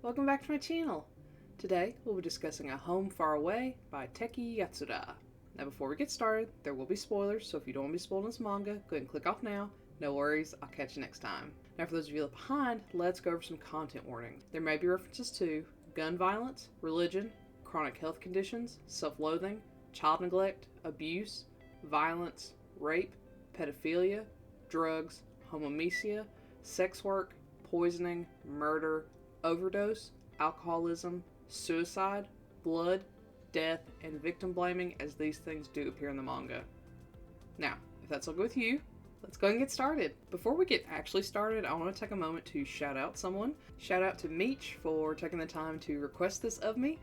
welcome back to my channel. Today we'll be discussing A Home Far Away by Teki Yatsuda. Now before we get started, there will be spoilers, so if you don't want to be spoiled in this manga, go ahead and click off now. No worries, I'll catch you next time. Now for those of you left behind, let's go over some content warnings. There may be references to gun violence, religion, chronic health conditions, self-loathing, child neglect, abuse, violence, rape, pedophilia, drugs, homomesia, sex work, poisoning, murder, overdose, alcoholism, suicide, blood, death, and victim blaming, as these things do appear in the manga. Now, if that's all good with you, let's go and get started. Before we get actually started, I want to take a moment to shout out someone. Shout out to Meech for taking the time to request this of me.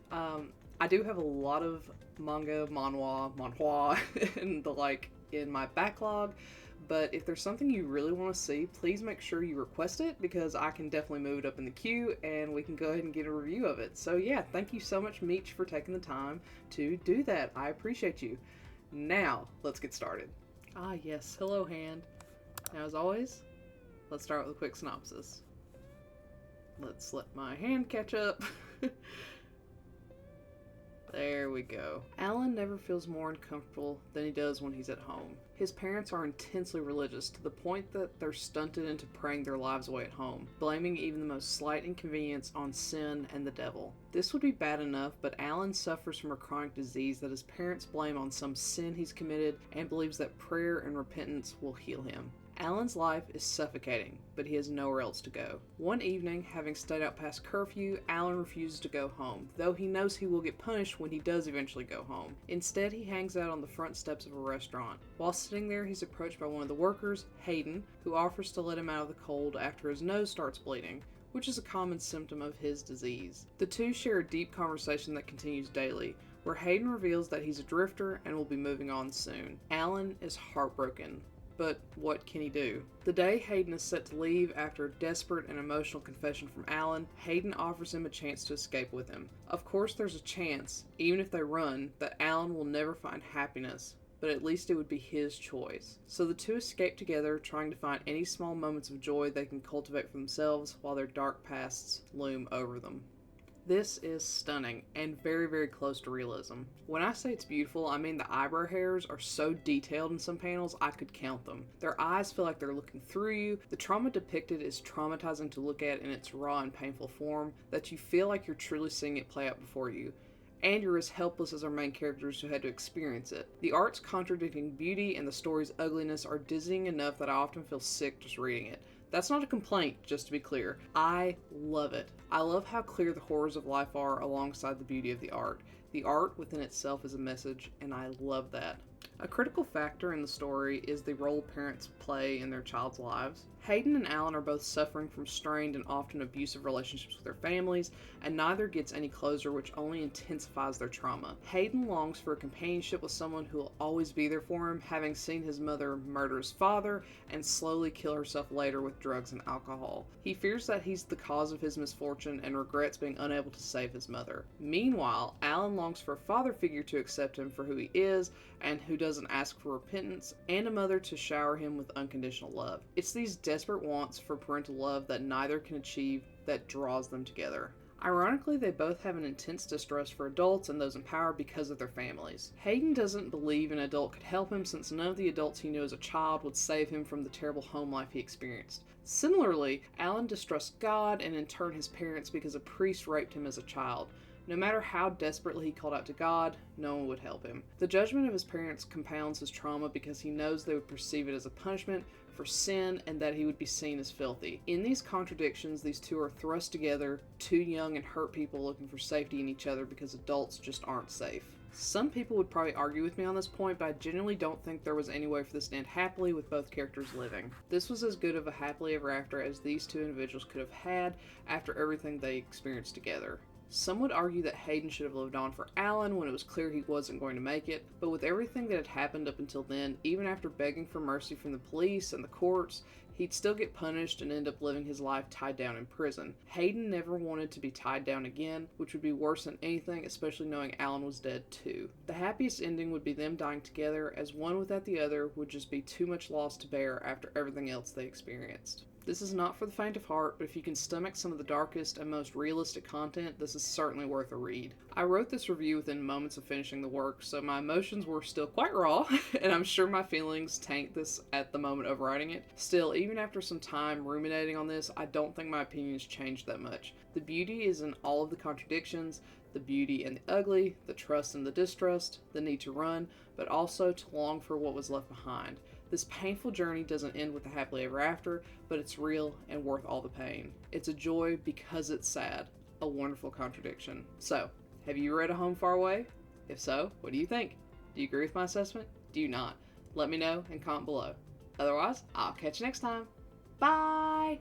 I do have a lot of manga, manhwa, and the like in my backlog, but if there's something you really want to see, please make sure you request it, because I can definitely move it up in the queue and we can go ahead and get a review of it. So yeah, thank you so much, Meech, for taking the time to do that. I appreciate you. Now, let's get started. Ah yes, hello hand. Now as always, let's start with a quick synopsis. Let's let my hand catch up. There we go. Alan never feels more uncomfortable than he does when he's at home. His parents are intensely religious, to the point that they're stunted into praying their lives away at home, blaming even the most slight inconvenience on sin and the devil. This would be bad enough, but Alan suffers from a chronic disease that his parents blame on some sin he's committed and believes that prayer and repentance will heal him. Alan's life is suffocating, but he has nowhere else to go. One evening, having stayed out past curfew, Alan refuses to go home, though he knows he will get punished when he does eventually go home. Instead, he hangs out on the front steps of a restaurant. While sitting there, he's approached by one of the workers, Hayden, who offers to let him out of the cold after his nose starts bleeding, which is a common symptom of his disease. The two share a deep conversation that continues daily, where Hayden reveals that he's a drifter and will be moving on soon. Alan is heartbroken, but what can he do? The day Hayden is set to leave after a desperate and emotional confession from Alan, Hayden offers him a chance to escape with him. Of course there's a chance, even if they run, that Alan will never find happiness, but at least it would be his choice. So the two escape together, trying to find any small moments of joy they can cultivate for themselves while their dark pasts loom over them. This is stunning and very, very close to realism. When I say it's beautiful, I mean the eyebrow hairs are so detailed in some panels I could count them. Their eyes feel like they're looking through you. The trauma depicted is traumatizing to look at in its raw and painful form, that you feel like you're truly seeing it play out before you. And you're as helpless as our main characters who had to experience it. The art's contradicting beauty and the story's ugliness are dizzying enough that I often feel sick just reading it. That's not a complaint, just to be clear. I love it. I love how clear the horrors of life are alongside the beauty of the art. The art within itself is a message, and I love that. A critical factor in the story is the role parents play in their child's lives. Hayden and Alan are both suffering from strained and often abusive relationships with their families, and neither gets any closure, which only intensifies their trauma. Hayden longs for a companionship with someone who will always be there for him, having seen his mother murder his father and slowly kill herself later with drugs and alcohol. He fears that he's the cause of his misfortune and regrets being unable to save his mother. Meanwhile, Alan longs for a father figure to accept him for who he is and who doesn't ask for repentance, and a mother to shower him with unconditional love. It's these desperate wants for parental love that neither can achieve that draws them together. Ironically, they both have an intense distrust for adults and those in power because of their families. Hayden doesn't believe an adult could help him, since none of the adults he knew as a child would save him from the terrible home life he experienced. Similarly, Alan distrusts God and in turn his parents because a priest raped him as a child. No matter how desperately he called out to God, no one would help him. The judgment of his parents compounds his trauma because he knows they would perceive it as a punishment for sin and that he would be seen as filthy. In these contradictions, these two are thrust together, two young and hurt people looking for safety in each other because adults just aren't safe. Some people would probably argue with me on this point, but I genuinely don't think there was any way for this to end happily with both characters living. This was as good of a happily ever after as these two individuals could have had after everything they experienced together. Some would argue that Hayden should have lived on for Alan when it was clear he wasn't going to make it, but with everything that had happened up until then, even after begging for mercy from the police and the courts, he'd still get punished and end up living his life tied down in prison. Hayden never wanted to be tied down again, which would be worse than anything, especially knowing Alan was dead too. The happiest ending would be them dying together, as one without the other would just be too much loss to bear after everything else they experienced. This is not for the faint of heart, but if you can stomach some of the darkest and most realistic content, this is certainly worth a read. I wrote this review within moments of finishing the work, so my emotions were still quite raw, and I'm sure my feelings tanked this at the moment of writing it. Still, even after some time ruminating on this, I don't think my opinions changed that much. The beauty is in all of the contradictions, the beauty and the ugly, the trust and the distrust, the need to run, but also to long for what was left behind. This painful journey doesn't end with a happily ever after, but it's real and worth all the pain. It's a joy because it's sad. A wonderful contradiction. So, have you read A Home Far Away? If so, what do you think? Do you agree with my assessment? Do you not? Let me know and comment below. Otherwise, I'll catch you next time. Bye!